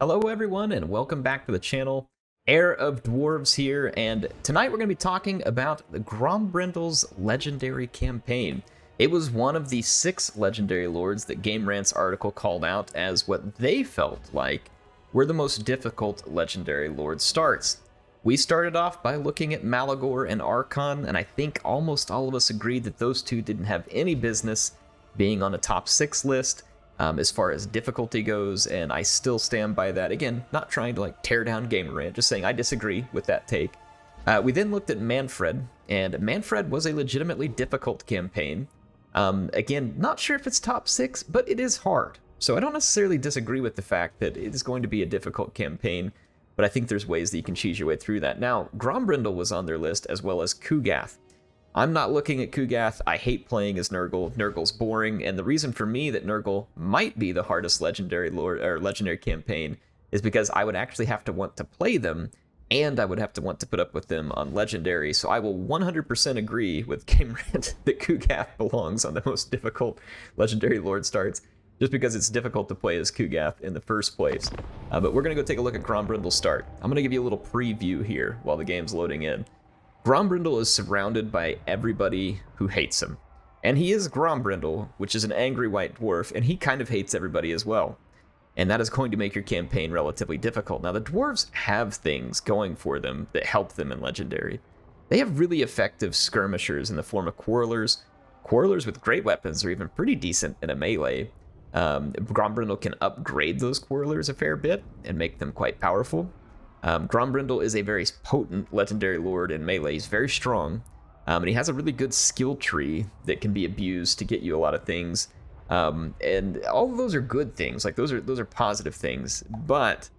Hello everyone and welcome back to the channel. Heir of Dwarves here, and tonight we're going to be talking about the Grombrindal's legendary campaign. It was one of the 6 legendary lords that Game Rant's article called out as what they felt like were the most difficult legendary lord starts. We started off by looking at Malagor and Archon, and I think almost all of us agreed that those two didn't have any business being on a top 6 list. As far as difficulty goes, and I still stand by that. Again, not trying to tear down Gamer Rant, just saying I disagree with that take. We then looked at Manfred, and Manfred was a legitimately difficult campaign. Again, not sure if it's top 6, but it is hard. So I don't necessarily disagree with the fact that it is going to be a difficult campaign, but I think there's ways that you can cheese your way through that. Now, Grombrindal was on their list, as well as Kugath. I'm not looking at Kugath. I hate playing as Nurgle. Nurgle's boring, and the reason for me that Nurgle might be the hardest legendary lord or legendary campaign is because I would actually have to want to play them, and I would have to want to put up with them on legendary. So I will 100% agree with Game Rant that Kugath belongs on the most difficult legendary lord starts, just because it's difficult to play as Kugath in the first place. But we're gonna go take a look at Grombrindal's start. I'm gonna give you a little preview here while the game's loading in. Grombrindal is surrounded by everybody who hates him. And he is Grombrindal, which is an angry white dwarf, and he kind of hates everybody as well. And that is going to make your campaign relatively difficult. Now, the dwarves have things going for them that help them in Legendary. They have really effective skirmishers in the form of quarrelers. Quarrelers with great weapons are even pretty decent in a melee. Grombrindal can upgrade those quarrelers a fair bit and make them quite powerful. Grombrindal is a very potent legendary lord in melee. He's very strong, and he has a really good skill tree that can be abused to get you a lot of things. And all of those are good things. Those are positive things. But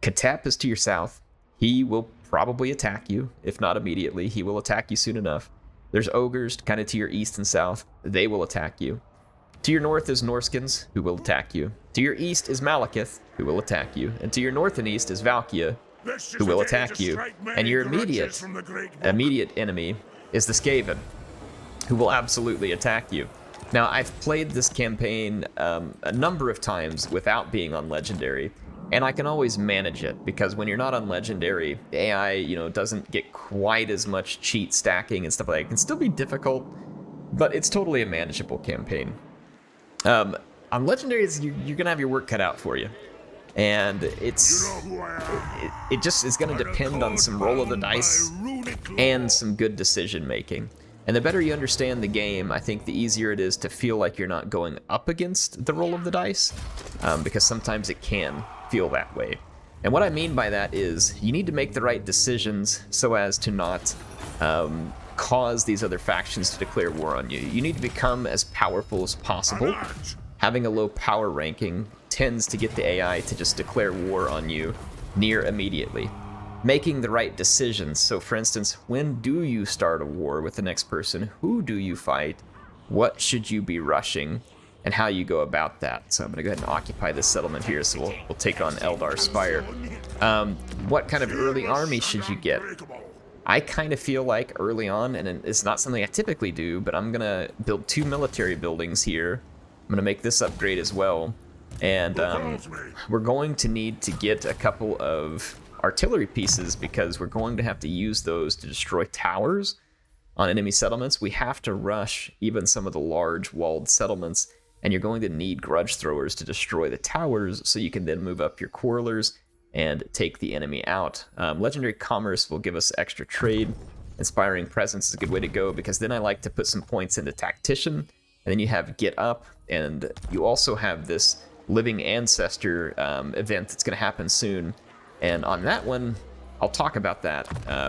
Katep is to your south. He will probably attack you, if not immediately. He will attack you soon enough. There's ogres kind of to your east and south. They will attack you. To your north is Norskins, who will attack you. To your east is Malekith, who will attack you. And to your north and east is Valkia, who will attack you. And your immediate enemy is the Skaven, who will absolutely attack you. Now, I've played this campaign a number of times without being on Legendary, and I can always manage it, because when you're not on Legendary, the AI, doesn't get quite as much cheat stacking and stuff like that. It can still be difficult, but it's totally a manageable campaign. On Legendaries, you're gonna have your work cut out for you. And it just is going to depend on some roll of the dice and some good decision making. And the better you understand the game, I think the easier it is to feel like you're not going up against the roll of the dice, because sometimes it can feel that way. And what I mean by that is you need to make the right decisions so as to not cause these other factions to declare war on you. You need to become as powerful as possible. Having a low power ranking tends to get the AI to just declare war on you near immediately. Making the right decisions. So for instance, when do you start a war with the next person? Who do you fight? What should you be rushing? And how you go about that. So I'm gonna go ahead and occupy this settlement here, so we'll take on Eldar Spire. What kind of early army should you get? I kind of feel like early on, and it's not something I typically do, but I'm gonna build 2 military buildings here. I'm gonna make this upgrade as well. And we're going to need to get a couple of artillery pieces, because we're going to have to use those to destroy towers on enemy settlements. We have to rush even some of the large walled settlements, and you're going to need grudge throwers to destroy the towers so you can then move up your quarrelers and take the enemy out. Legendary Commerce will give us extra trade. Inspiring Presence is a good way to go, because then I like to put some points into Tactician, and then you have Get Up, and you also have this Living Ancestor event that's going to happen soon. And on that one, I'll talk about that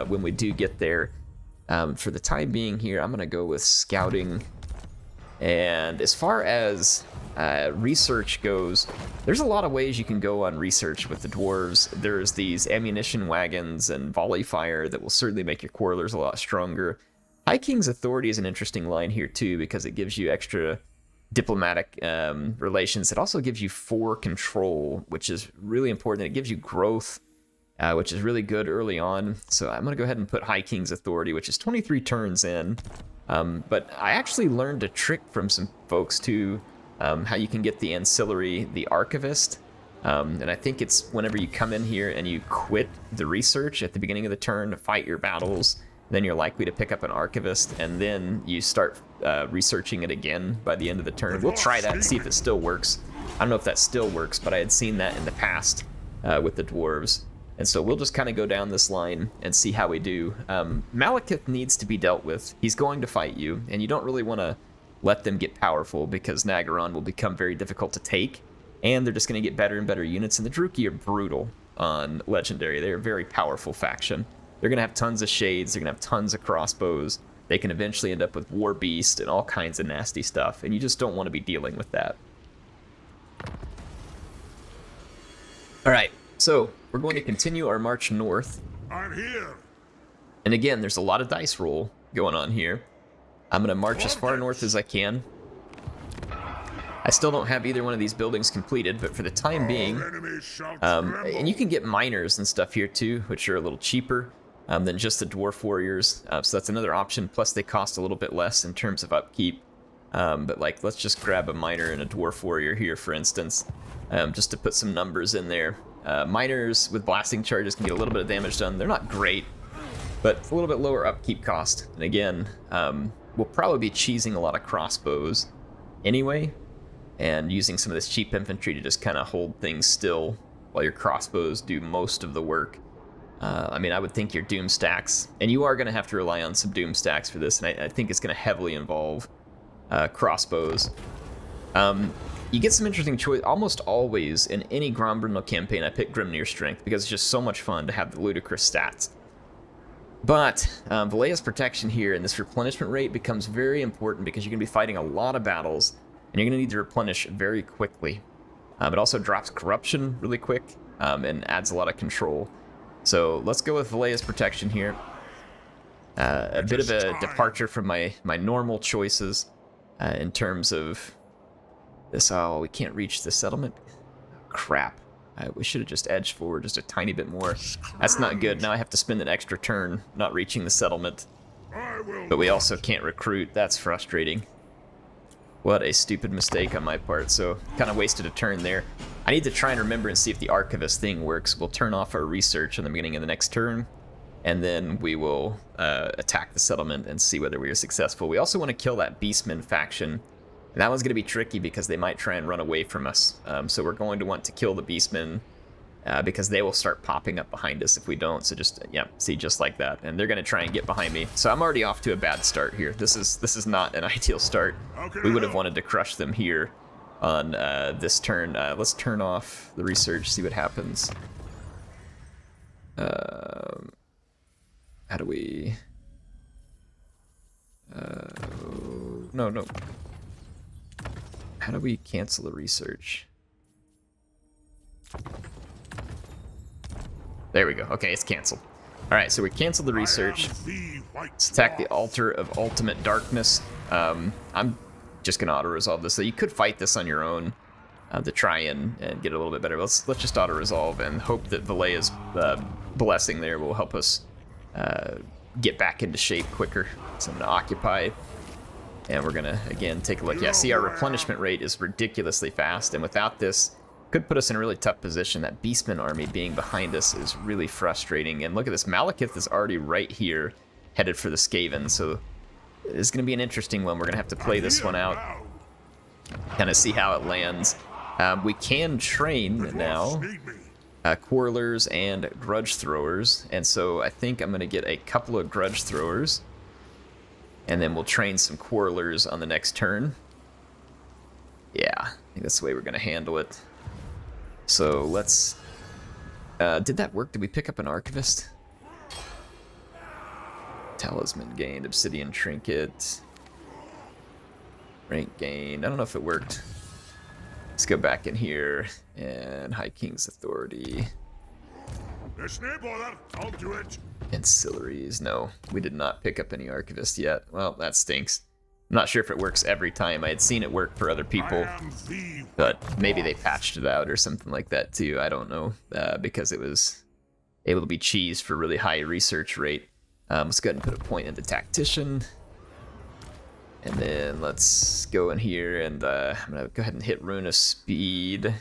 when we do get there. For the time being here, I'm going to go with Scouting. And as far as research goes, there's a lot of ways you can go on research with the dwarves. There's these ammunition wagons and volley fire that will certainly make your quarrelers a lot stronger. High King's Authority is an interesting line here too, because it gives you extra diplomatic relations. It also gives you 4 control, which is really important. It gives you growth, which is really good early on. So I'm going to go ahead and put High King's Authority, which is 23 turns in. But I actually learned a trick from some folks too, how you can get the ancillary, the Archivist, And I think it's whenever you come in here and you quit the research at the beginning of the turn to fight your battles, then you're likely to pick up an archivist, and then you start researching it again by the end of the turn. We'll try that and see if it still works. I don't know if that still works, but I had seen that in the past with the dwarves. And so we'll just kind of go down this line and see how we do. Malekith needs to be dealt with. He's going to fight you, and you don't really want to let them get powerful because Nagaron will become very difficult to take, and they're just going to get better and better units. And the Druchii are brutal on Legendary. They're a very powerful faction. They're going to have tons of shades. They're going to have tons of crossbows. They can eventually end up with War Beast and all kinds of nasty stuff, and you just don't want to be dealing with that. All right, so we're going to continue our march north. I'm here. And again, there's a lot of dice roll going on here. I'm going to march as far north as I can. I still don't have either one of these buildings completed, but for the time being, and you can get miners and stuff here too, which are a little cheaper than just the dwarf warriors. So that's another option. Plus they cost a little bit less in terms of upkeep. But like, let's just grab a miner and a dwarf warrior here, for instance, just to put some numbers in there. Miners with blasting charges can get a little bit of damage done. They're not great, but it's a little bit lower upkeep cost. And again, we'll probably be cheesing a lot of crossbows anyway, and using some of this cheap infantry to just kind of hold things still while your crossbows do most of the work. I mean, I would think your doom stacks, and you are going to have to rely on some doom stacks for this, and I think it's going to heavily involve crossbows. You get some interesting choice. Almost always in any Grombrindal campaign, I pick Grimnir Strength because it's just so much fun to have the ludicrous stats. But Valea's protection here and this replenishment rate becomes very important because you're going to be fighting a lot of battles, and you're going to need to replenish very quickly. It also drops corruption really quick and adds a lot of control. So let's go with Valea's protection here. A bit of a departure from my normal choices in terms of this. Oh, we can't reach the settlement. Crap. We should have just edged forward just a tiny bit more. That's not good. Now I have to spend an extra turn not reaching the settlement. But we also can't recruit. That's frustrating. What a stupid mistake on my part. So kind of wasted a turn there. I need to try and remember and see if the archivist thing works. We'll turn off our research in the beginning of the next turn, and then we will attack the settlement and see whether we are successful. We also want to kill that Beastman faction. And that one's going to be tricky because they might try and run away from us. So we're going to want to kill the Beastmen because they will start popping up behind us if we don't. So just, yeah, see, just like that. And they're going to try and get behind me. So I'm already off to a bad start here. This is not an ideal start. We would have wanted to crush them here on this turn. Let's turn off the research, see what happens. How do we... No. How do we cancel the research? There we go. Okay, it's canceled. All right, so we canceled the research. Let's attack the Altar of Ultimate Darkness. I'm just gonna auto-resolve this. So you could fight this on your own to try and get a little bit better. Let's just auto-resolve and hope that Valea's blessing there will help us get back into shape quicker. So I'm gonna occupy. And we're gonna, again, take a look. Yeah, see, our replenishment rate is ridiculously fast, and without this, could put us in a really tough position. That Beastman army being behind us is really frustrating. And look at this, Malekith is already right here, headed for the Skaven, so it's gonna be an interesting one. We're gonna have to play this one out, kind of see how it lands. We can train now Quarrelers and Grudge Throwers, and so I think I'm gonna get a couple of Grudge Throwers, and then we'll train some Quarrelers on the next turn. Yeah, I think that's the way we're going to handle it. So let's... did that work? Did we pick up an Archivist? Talisman gained, Obsidian Trinket. Rank gained. I don't know if it worked. Let's go back in here, and High King's Authority. I'll do it. Ancillaries. No, we did not pick up any Archivist yet. Well, that stinks. I'm not sure if it works every time. I had seen it work for other people, but maybe they patched it out or something like that too. I don't know, because it was able to be cheesed for really high research rate. Let's go ahead and put a point into Tactician. And then let's go in here and I'm going to go ahead and hit Rune of Speed.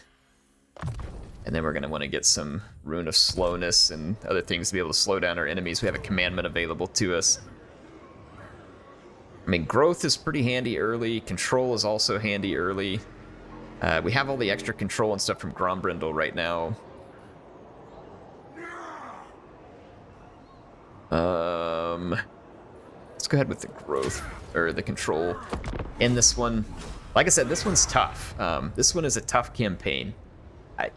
And then we're going to want to get some Rune of Slowness and other things to be able to slow down our enemies. We have a commandment available to us. I mean, growth is pretty handy early. Control is also handy early. We have all the extra control and stuff from Grombrindal right now. Let's go ahead with the growth, or the control. In this one, like I said, this one's tough. This one is a tough campaign.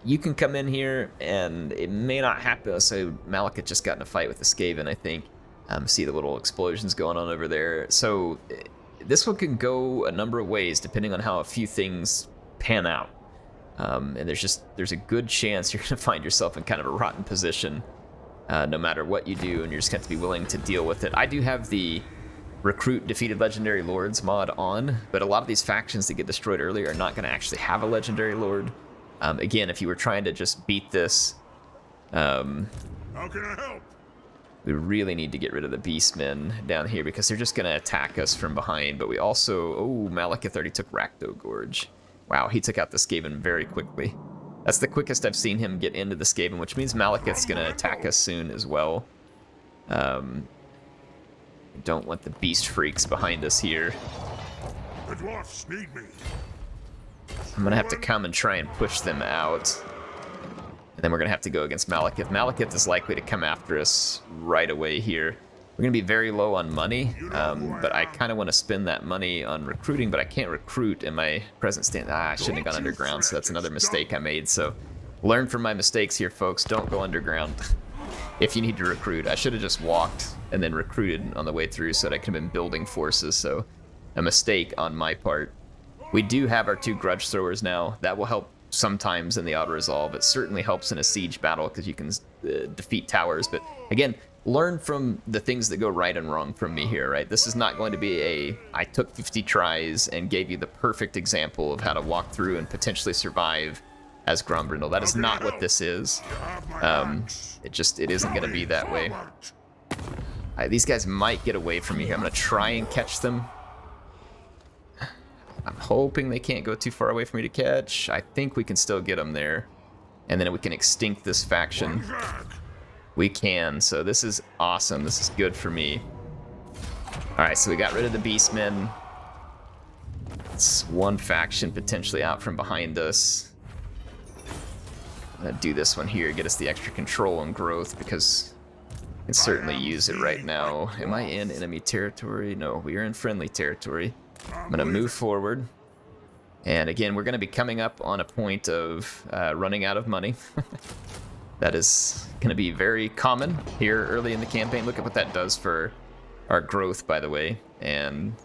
You can come in here, and it may not happen. So Malekith just got in a fight with the Skaven, I think. See the little explosions going on over there. So this one can go a number of ways, depending on how a few things pan out. And there's a good chance you're going to find yourself in kind of a rotten position, no matter what you do, and you're just going to be willing to deal with it. I do have the recruit defeated legendary lords mod on, but a lot of these factions that get destroyed early are not going to actually have a legendary lord. Again, if you were trying to just beat this, how can I help? We really need to get rid of the beastmen down here because they're just going to attack us from behind. But we also, oh, Malekith already took Rakdo Gorge. Wow, he took out the Skaven very quickly. That's the quickest I've seen him get into the Skaven, which means Malekith's going to attack us soon as well. Don't want the beast freaks behind us here. The dwarfs need me. I'm going to have to come and try and push them out. And then we're going to have to go against Malekith. Malekith is likely to come after us right away here. We're going to be very low on money, but I kind of want to spend that money on recruiting, but I can't recruit in my present stand. I shouldn't have gone underground, so that's another mistake I made. So learn from my mistakes here, folks. Don't go underground if you need to recruit. I should have just walked and then recruited on the way through so that I could have been building forces, so a mistake on my part. We do have our 2 grudge throwers now. That will help sometimes in the auto-resolve. It certainly helps in a siege battle because you can defeat towers. But again, learn from the things that go right and wrong from me here, right? This is not going to be a, I took 50 tries and gave you the perfect example of how to walk through and potentially survive as Grombrindal. That is not what this is. It isn't going to be that way. These guys might get away from me here. I'm going to try and catch them. I'm hoping they can't go too far away for me to catch. I think we can still get them there. And then we can extinct this faction. We can, so this is awesome. This is good for me. Alright, so we got rid of the beastmen. It's one faction potentially out from behind us. I'm gonna do this one here, get us the extra control and growth, because we can certainly use it right now. Am I in enemy territory? No, we are in friendly territory. I'm gonna move forward. And again, we're gonna be coming up on a point of running out of money. That is going to be very common here early in the campaign. Look at what that does for our growth, by the way. And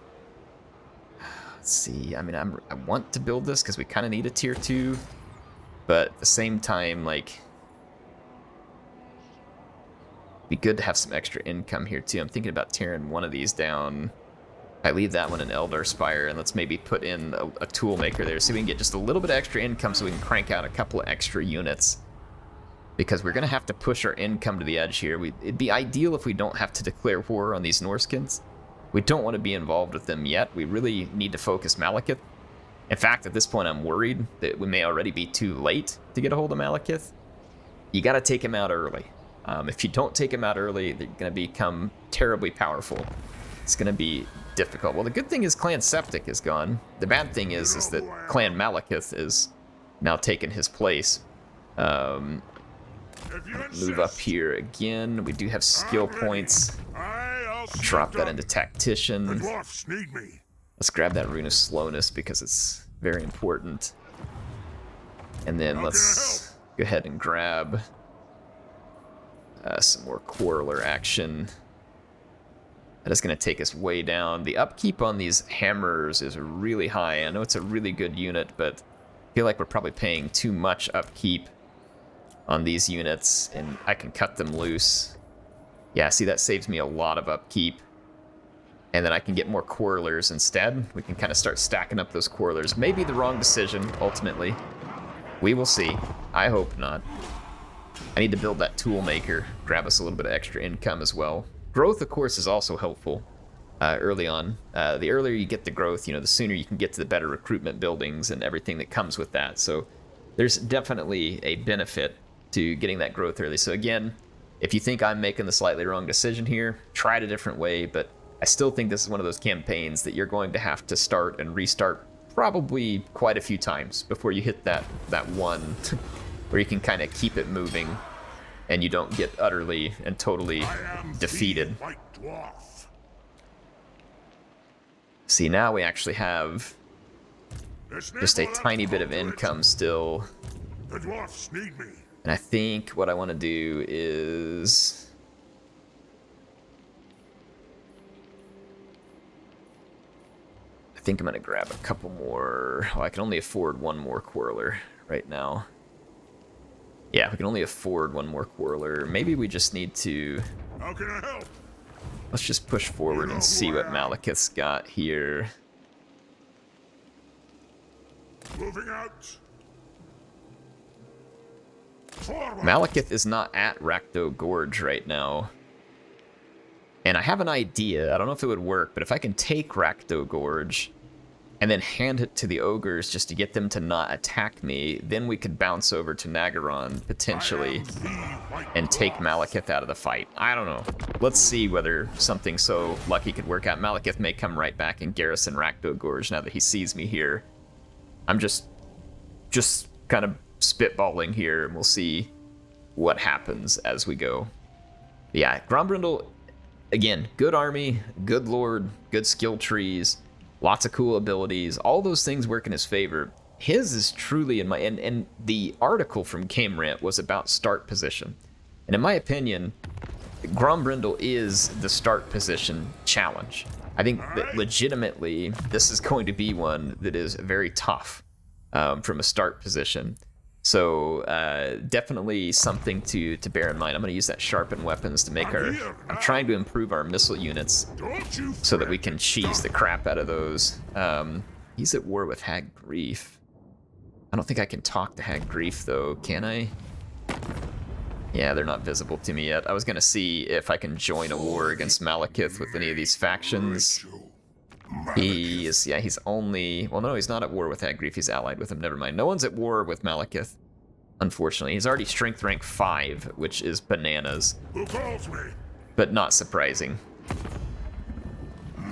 let's see. I mean, I want to build this because we kind of need a tier 2. But at the same time, like, it'd be good to have some extra income here, too. I'm thinking about tearing one of these down. I leave that one in Eldar Spire, and let's maybe put in a tool maker there so we can get just a little bit of extra income so we can crank out a couple of extra units. Because we're going to have to push our income to the edge here. It'd be ideal if we don't have to declare war on these Norskins. We don't want to be involved with them yet. We really need to focus Malekith. In fact, at this point, I'm worried that we may already be too late to get a hold of Malekith. You got to take him out early. If you don't take him out early, they're going to become terribly powerful. It's going to be difficult. Well, the good thing is Clan Septic is gone. The bad thing is that Clan Malekith is now taken his place. Move up here again. We do have skill points. Drop that into Tactician. Let's grab that Rune of Slowness because it's very important. And then let's go ahead and grab some more Quarreler action. That is going to take us way down. The upkeep on these hammers is really high. I know it's a really good unit, but I feel like we're probably paying too much upkeep on these units, and I can cut them loose. Yeah, see, that saves me a lot of upkeep. And then I can get more Quarrelers instead. We can kind of start stacking up those Quarrelers. Maybe the wrong decision, ultimately. We will see. I hope not. I need to build that tool maker, grab us a little bit of extra income as well. Growth, of course, is also helpful early on. The earlier you get the growth, the sooner you can get to the better recruitment buildings and everything that comes with that. So there's definitely a benefit to getting that growth early. So again, if you think I'm making the slightly wrong decision here, try it a different way, but I still think this is one of those campaigns that you're going to have to start and restart probably quite a few times before you hit that one where you can kind of keep it moving and you don't get utterly and totally defeated. See, now we actually have just a tiny bit of income still. The dwarfs need me. And I think what I want to do is... I think I'm going to grab a couple more... Oh, I can only afford one more Quarreler right now. Yeah, we can only afford one more Quarreler. Maybe we just need to... How can I help? Let's just push forward and see what Malekith's got here. Moving out. Forward. Malekith is not at Rakdo Gorge right now. And I have an idea. I don't know if it would work, but if I can take Rakdo Gorge and then hand it to the ogres just to get them to not attack me, then we could bounce over to Nagaron, potentially, and take Malekith out of the fight. I don't know. Let's see whether something so lucky could work out. Malekith may come right back and garrison Rakdo Gorge now that he sees me here. I'm just kind of spitballing here, and we'll see what happens as we go. Yeah, Grombrindal, again, good army, good lord, good skill trees, lots of cool abilities. All those things work in his favor. His is truly in my... And the article from Rant was about start position. And in my opinion, Grombrindal is the start position challenge. I think that legitimately this is going to be one that is very tough from a start position. So definitely something to bear in mind. I'm going to use that sharpened weapons to make our... I'm trying to improve our missile units so that we can cheese the crap out of those. He's at war with Hag Grief. I don't think I can talk to Hag Grief though, can I? Yeah, they're not visible to me yet. I was going to see if I can join a war against Malekith with any of these factions. He is, yeah, he's only... Well, no, he's not at war with Hag Grief. He's allied with him. Never mind. No one's at war with Malekith, unfortunately. He's already strength rank 5, which is bananas. Who calls me? But not surprising.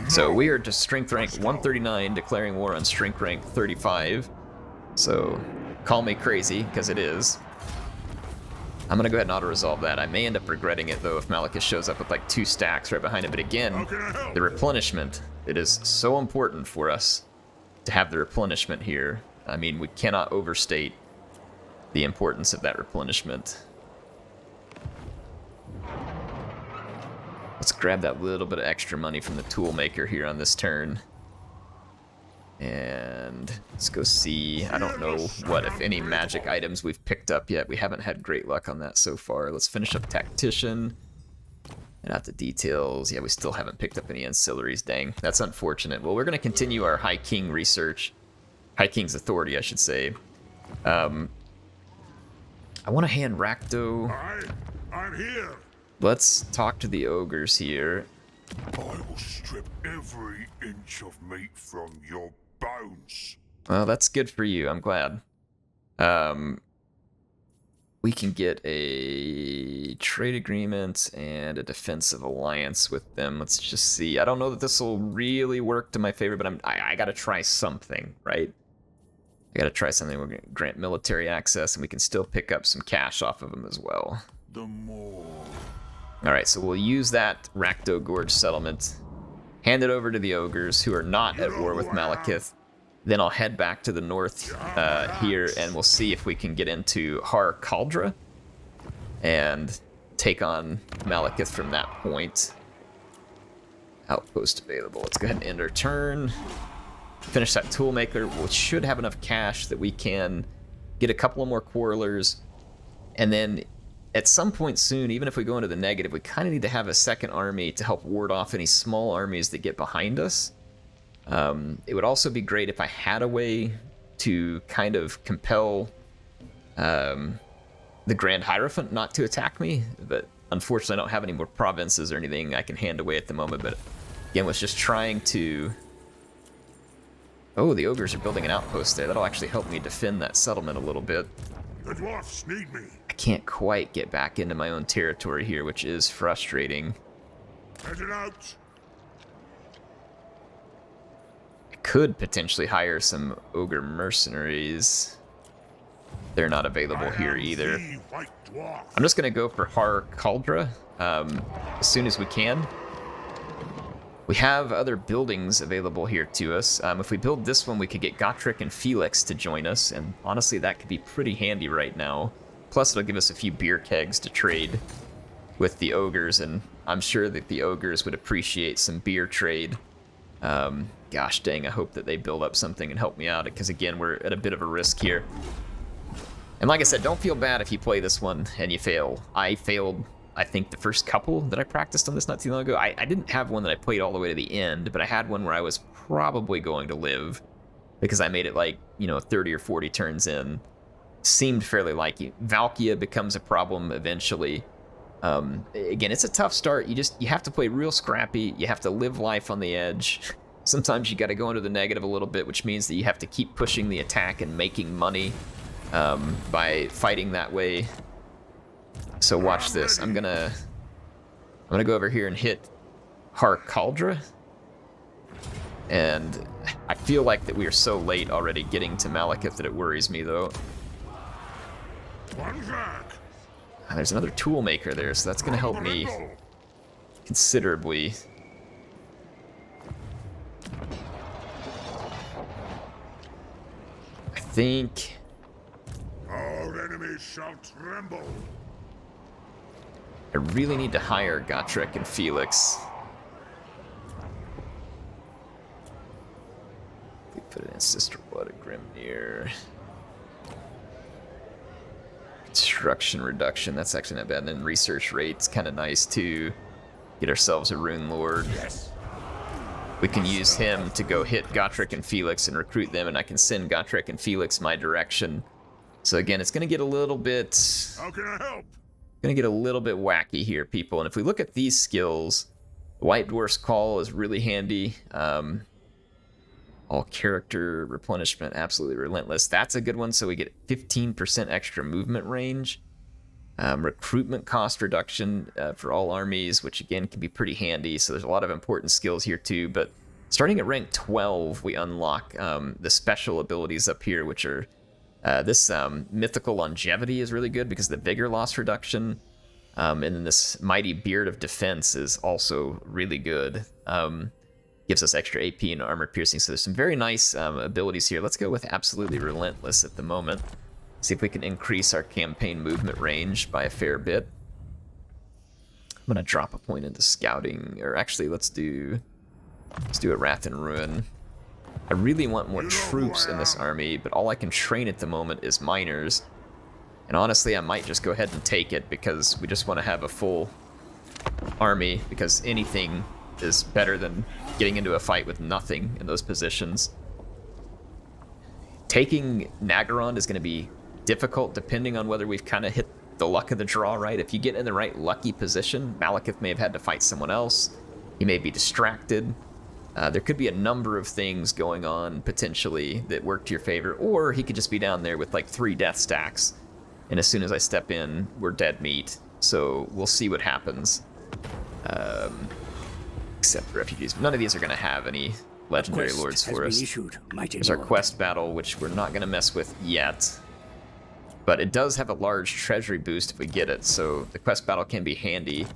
So we are just strength rank 139, declaring war on strength rank 35. So call me crazy, because it is. I'm going to go ahead and auto-resolve that. I may end up regretting it, though, if Malekith shows up with like 2 stacks right behind him. But again, the replenishment, it is so important for us to have the replenishment here. I mean, we cannot overstate the importance of that replenishment. Let's grab that little bit of extra money from the toolmaker here on this turn. And let's go see, I don't know what, if any magic items we've picked up yet. We haven't had great luck on that so far. Let's finish up Tactician. And out the details. Yeah, we still haven't picked up any ancillaries. Dang, that's unfortunate. Well, we're going to continue our High King research. High King's authority, I should say. I want to hand Rakdo. I'm here. Let's talk to the ogres here. I will strip every inch of meat from your bones. Well, that's good for you. I'm glad. We can get a trade agreement and a defensive alliance with them. Let's just see. I don't know that this will really work to my favor, but I got to try something, right? I got to try something. We're going to grant military access, and we can still pick up some cash off of them as well. The more. All right, so we'll use that Rakdo Gorge settlement, hand it over to the ogres, who are not at war with Malekith. Then I'll head back to the north here, and we'll see if we can get into HeirofCarthage and take on Malekith from that point. Outpost available. Let's go ahead and end our turn. Finish that toolmaker. We should have enough cash that we can get a couple of more quarrelers, and then at some point soon, even if we go into the negative, we kind of need to have a second army to help ward off any small armies that get behind us. It would also be great if I had a way to kind of compel the Grand Hierophant not to attack me, but unfortunately I don't have any more provinces or anything I can hand away at the moment. But again, was just trying to... Oh, the ogres are building an outpost there. That'll actually help me defend that settlement a little bit. The dwarfs need me. I can't quite get back into my own territory here, which is frustrating. Headed out. I could potentially hire some ogre mercenaries. They're not available here either. I'm just going to go for HeirofCarthage as soon as we can. We have other buildings available here to us. If we build this one, we could get Gotrek and Felix to join us, and honestly, that could be pretty handy right now. Plus, it'll give us a few beer kegs to trade with the ogres, and I'm sure that the ogres would appreciate some beer trade. Gosh dang, I hope that they build up something and help me out, because again, we're at a bit of a risk here. And like I said, don't feel bad if you play this one and you fail. I failed, I think, the first couple that I practiced on this not too long ago. I didn't have one that I played all the way to the end, but I had one where I was probably going to live because I made it like, 30 or 40 turns in. Seemed fairly likely. Valkia becomes a problem eventually. Again, it's a tough start. You have to play real scrappy. You have to live life on the edge. Sometimes you got to go into the negative a little bit, which means that you have to keep pushing the attack and making money by fighting that way. So watch this. I'm gonna go over here and hit HeirofCarthage. And I feel like that we are so late already getting to Malekith that it worries me though. There's another tool maker there, so that's gonna help me considerably. I think Our enemies shall tremble. I really need to hire Gotrek and Felix. We put it in Sisterblood of Grimnir. Construction reduction, that's actually not bad. And then research rate's kind of nice too. Get ourselves a Rune Lord. Yes. We can use him to go hit Gotrek and Felix and recruit them, and I can send Gotrek and Felix my direction. So again, it's going to get a little bit... How can I help? Going to get a little bit wacky here, people. And if we look at these skills, White Dwarf's Call is really handy. All character replenishment, absolutely relentless. That's a good one, so we get 15% extra movement range. Recruitment cost reduction for all armies, which again can be pretty handy. So there's a lot of important skills here too. But starting at rank 12, we unlock the special abilities up here, which are this mythical longevity is really good because of the vigor loss reduction. And then this mighty beard of defense is also really good. Gives us extra AP and armor piercing. So there's some very nice abilities here. Let's go with absolutely relentless at the moment. See if we can increase our campaign movement range by a fair bit. I'm gonna drop a point into scouting, or actually let's do a Wrath and Ruin. I really want more troops in this army, but all I can train at the moment is miners. And honestly, I might just go ahead and take it because we just want to have a full army, because anything is better than getting into a fight with nothing in those positions. Taking Nagaron is going to be difficult depending on whether we've kind of hit the luck of the draw, right? If you get in the right lucky position, Malekith may have had to fight someone else. He may be distracted. There could be a number of things going on potentially that work to your favor, or he could just be down there with like 3 death stacks, and as soon as I step in, we're dead meat. So we'll see what happens. Except for refugees. None of these are going to have any legendary lords for us. There's our quest battle, which we're not going to mess with yet. But it does have a large treasury boost if we get it, so the quest battle can be handy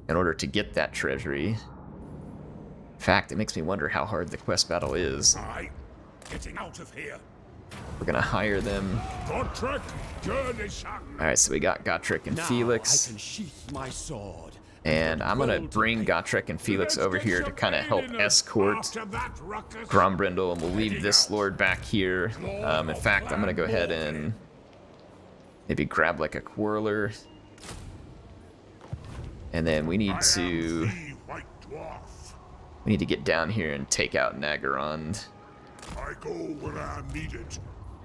in order to get that treasury. In fact, it makes me wonder how hard the quest battle is. Getting out of here. We're gonna hire them. Gotrek, Alright, so we got Gotrek and Felix. I can sheath my sword. And I'm gonna bring Gotrek and Felix over here to kind of help escort Grombrindal, and we'll leave this lord back here. In fact, I'm gonna go ahead and maybe grab like a Quarreler. And then we need to get down here and take out Nagaron. I go where I'm needed.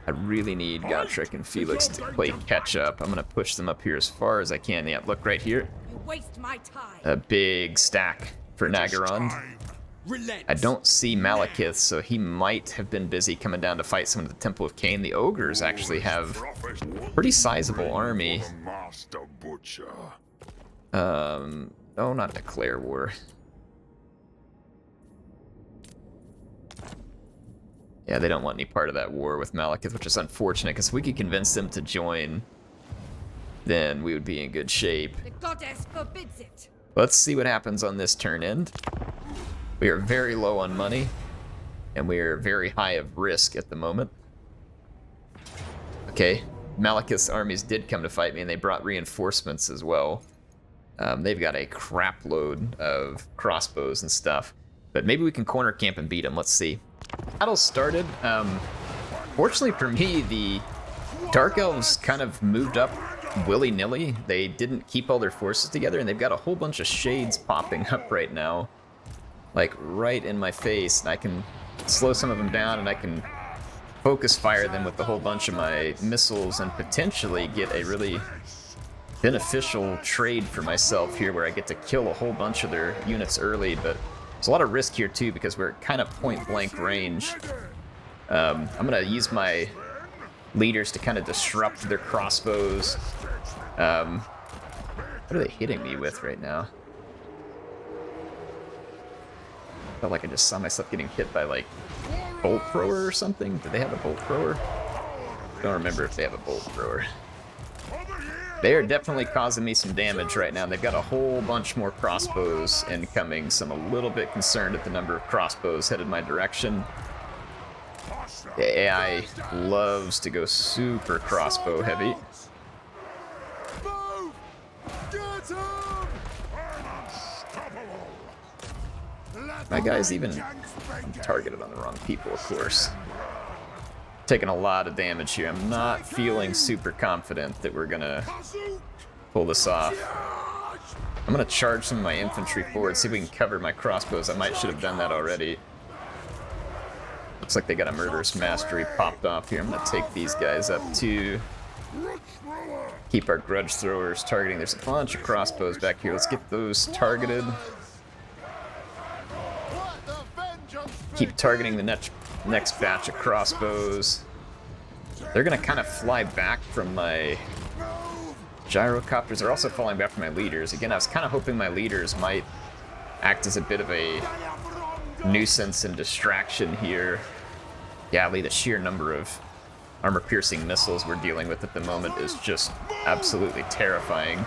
I really need Gotrek and Felix to play catch up. I'm gonna push them up here as far as I can. Yeah, look right here. You waste my time. A big stack for Nagaron. Relent. I don't see Malekith, so he might have been busy coming down to fight someone at the Temple of Cain. The ogres actually have a pretty sizable army. The Master Butcher. Oh, not declare war. Yeah, they don't want any part of that war with Malekith, which is unfortunate, because if we could convince them to join, then we would be in good shape. The goddess forbids it. Let's see what happens on this turn end. We are very low on money, and we are very high of risk at the moment. Okay, Malekith's armies did come to fight me, and they brought reinforcements as well. They've got a crap load of crossbows and stuff, but maybe we can corner camp and beat them. Let's see. Battle started. Fortunately for me, the Dark Elves kind of moved up willy-nilly. They didn't keep all their forces together, and they've got a whole bunch of shades popping up right now, like right in my face, and I can slow some of them down, and I can focus fire them with a whole bunch of my missiles and potentially get a really beneficial trade for myself here where I get to kill a whole bunch of their units early, but there's a lot of risk here too because we're kind of point-blank range. I'm gonna use my leaders to kind of disrupt their crossbows. What are they hitting me with right now? Felt like I just saw myself getting hit by like bolt thrower or something. Do they have a bolt thrower? Don't remember if they have a bolt thrower. They are definitely causing me some damage right now. They've got a whole bunch more crossbows incoming, so I'm a little bit concerned at the number of crossbows headed my direction. The AI loves to go super crossbow heavy. My guy's even targeted on the wrong people, of course. Taking a lot of damage here. I'm not feeling super confident that we're gonna pull this off. I'm gonna charge some of my infantry forward, see if we can cover my crossbows. I might should have done that already. Looks like they got a murderous mastery popped off here. I'm gonna take these guys up too. Keep our grudge throwers targeting. There's a bunch of crossbows back here. Let's get those targeted. Keep targeting the next batch of crossbows. They're gonna kind of fly back from my gyrocopters. They're also falling back from my leaders. Again, I was kind of hoping my leaders might act as a bit of a nuisance and distraction here. Golly, the sheer number of armor-piercing missiles we're dealing with at the moment is just absolutely terrifying.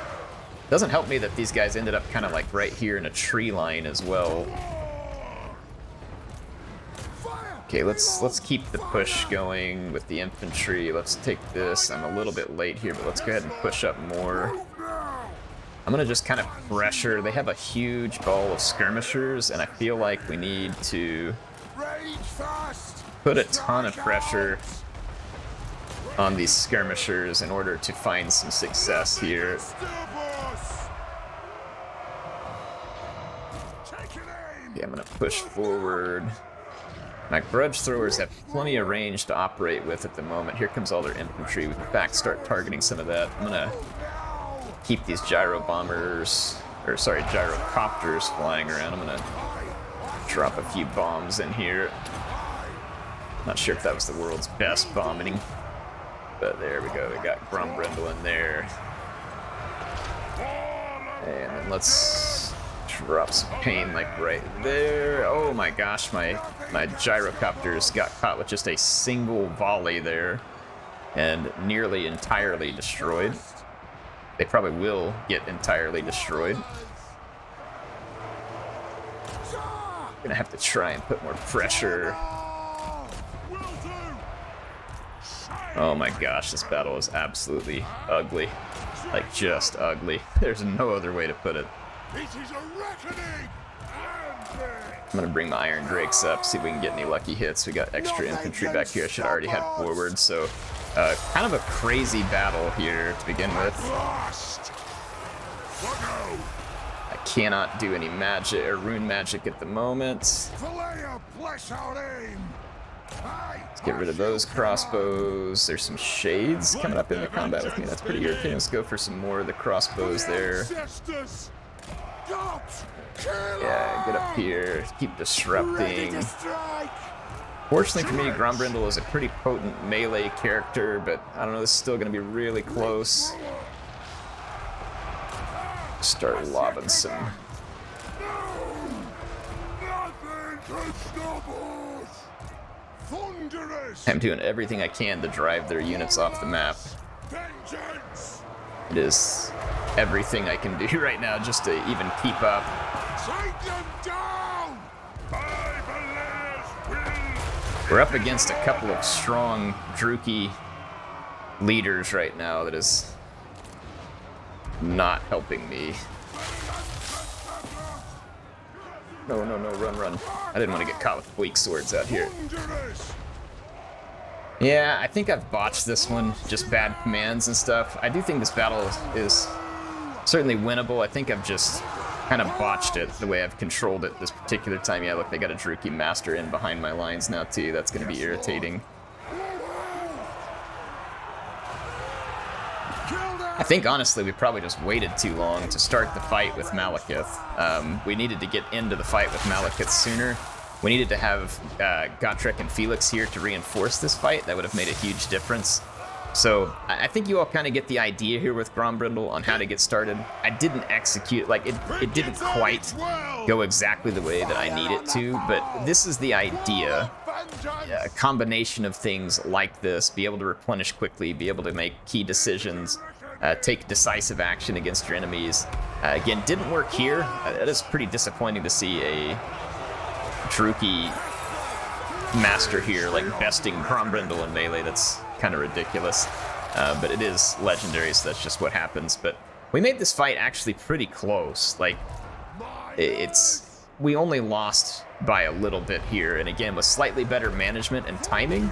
Doesn't help me that these guys ended up kind of like right here in a tree line as well. Okay, let's keep the push going with the infantry. Let's take this. I'm a little bit late here, but let's go ahead and push up more. I'm gonna just kind of pressure. They have a huge ball of skirmishers, and I feel like we need to put a ton of pressure on these skirmishers in order to find some success here. Yeah, I'm gonna push forward. My grudge throwers have plenty of range to operate with at the moment. Here comes all their infantry. We can in fact start targeting some of that. I'm gonna keep these gyrocopters flying around. I'm gonna drop a few bombs in here. Not sure if that was the world's best bombing, but there we go. We got Grombrindal in there. And then let's drop some pain like right there. Oh my gosh, my gyrocopters got caught with just a single volley there and nearly entirely destroyed. They probably will get entirely destroyed. I'm gonna have to try and put more pressure. Oh my gosh, this battle is absolutely ugly. Like, just ugly. There's no other way to put it. I'm gonna bring my Iron Drakes up, see if we can get any lucky hits. We got extra infantry back here. I should already head forward, so kind of a crazy battle here to begin with. I cannot do any magic or rune magic at the moment. Let's get rid of those crossbows. There's some shades coming up into combat with me. That's pretty irritating. Let's go for some more of the crossbows there. Yeah, get up here. Keep disrupting. Fortunately for me, Grombrindal is a pretty potent melee character, but I don't know, this is still going to be really close. Start lobbing some. I'm doing everything I can to drive their units off the map. It is everything I can do right now just to even keep up. We're up against a couple of strong Druki leaders right now that is not helping me. No, no, no, run, run. I didn't want to get caught with bleak swords out here. Yeah, I think I've botched this one, just bad commands and stuff. I do think this battle is certainly winnable. I think I've just kind of botched it the way I've controlled it this particular time. Yeah, look, they got a Druki Master in behind my lines now too. That's going to be irritating. I think, honestly, we probably just waited too long to start the fight with Malekith. We needed to get into the fight with Malekith sooner. We needed to have Gotrek and Felix here to reinforce this fight. That would have made a huge difference. So I think you all kind of get the idea here with Grombrindal on how to get started. I didn't execute, like, it didn't quite go exactly the way that I need it to, but this is the idea. A combination of things like this, be able to replenish quickly, be able to make key decisions, take decisive action against your enemies. Again, didn't work here. It is pretty disappointing to see a Druki Master here, like, besting Grombrindal in melee. That's kind of ridiculous. But it is legendary, so that's just what happens. But we made this fight actually pretty close. Like, we only lost by a little bit here, and again, with slightly better management and timing,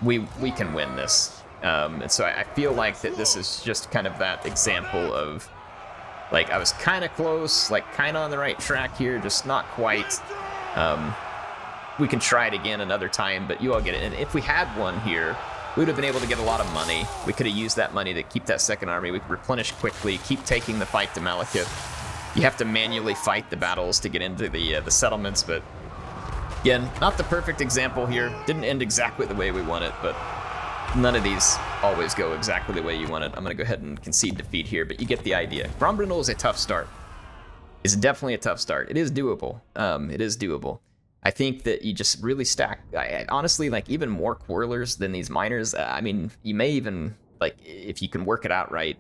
we can win this. And so I feel like that this is just kind of that example of, like, I was kind of close, like, kind of on the right track here, just not quite. We can try it again another time, but you all get it. And if we had one here, we would have been able to get a lot of money. We could have used that money to keep that second army. We could replenish quickly, keep taking the fight to Malekith. You have to manually fight the battles to get into the settlements, but again, not the perfect example here. Didn't end exactly the way we want it, but none of these always go exactly the way you want it. I'm going to go ahead and concede defeat here, but you get the idea. Grombrindal is a tough start. It's definitely a tough start. It is doable. It is doable. I think that you just really stack, honestly, like, even more Quarrelers than these Miners. I mean, you may even, like, if you can work it out right,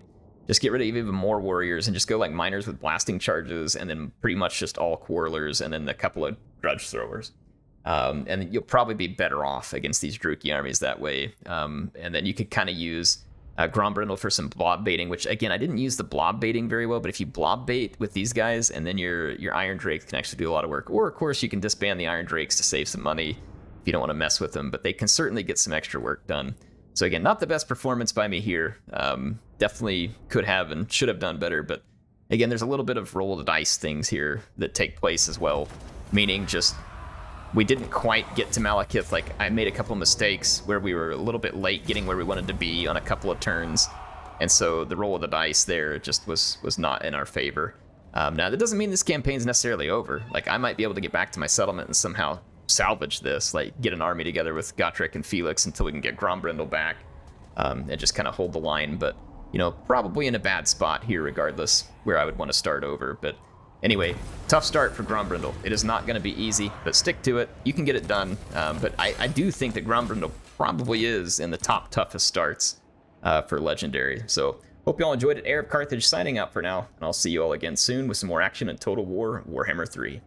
just get rid of even more Warriors and just go, like, Miners with blasting charges, and then pretty much just all Quarrelers, and then a couple of Grudge Throwers. And you'll probably be better off against these Druki armies that way. And then you could kind of use Grombrindal for some blob baiting, which, again, I didn't use the blob baiting very well, but if you blob bait with these guys, and then your Iron Drakes can actually do a lot of work. Or, of course, you can disband the Iron Drakes to save some money if you don't want to mess with them, but they can certainly get some extra work done. So, again, not the best performance by me here. Definitely could have and should have done better, but, again, there's a little bit of roll of the dice things here that take place as well, meaning just we didn't quite get to Malekith. Like, I made a couple mistakes where we were a little bit late getting where we wanted to be on a couple of turns, and so the roll of the dice there just was not in our favor. Now, that doesn't mean this campaign's necessarily over. Like, I might be able to get back to my settlement and somehow salvage this, like, get an army together with Gotrek and Felix until we can get Grombrindal back, and just kind of hold the line. But, you know, probably in a bad spot here regardless, where I would want to start over. But anyway, tough start for Grombrindal. It is not going to be easy, but stick to it. You can get it done. But I do think that Grombrindal probably is in the top toughest starts for Legendary. So hope you all enjoyed it. HeirofCarthage signing out for now, and I'll see you all again soon with some more action in Total War Warhammer 3.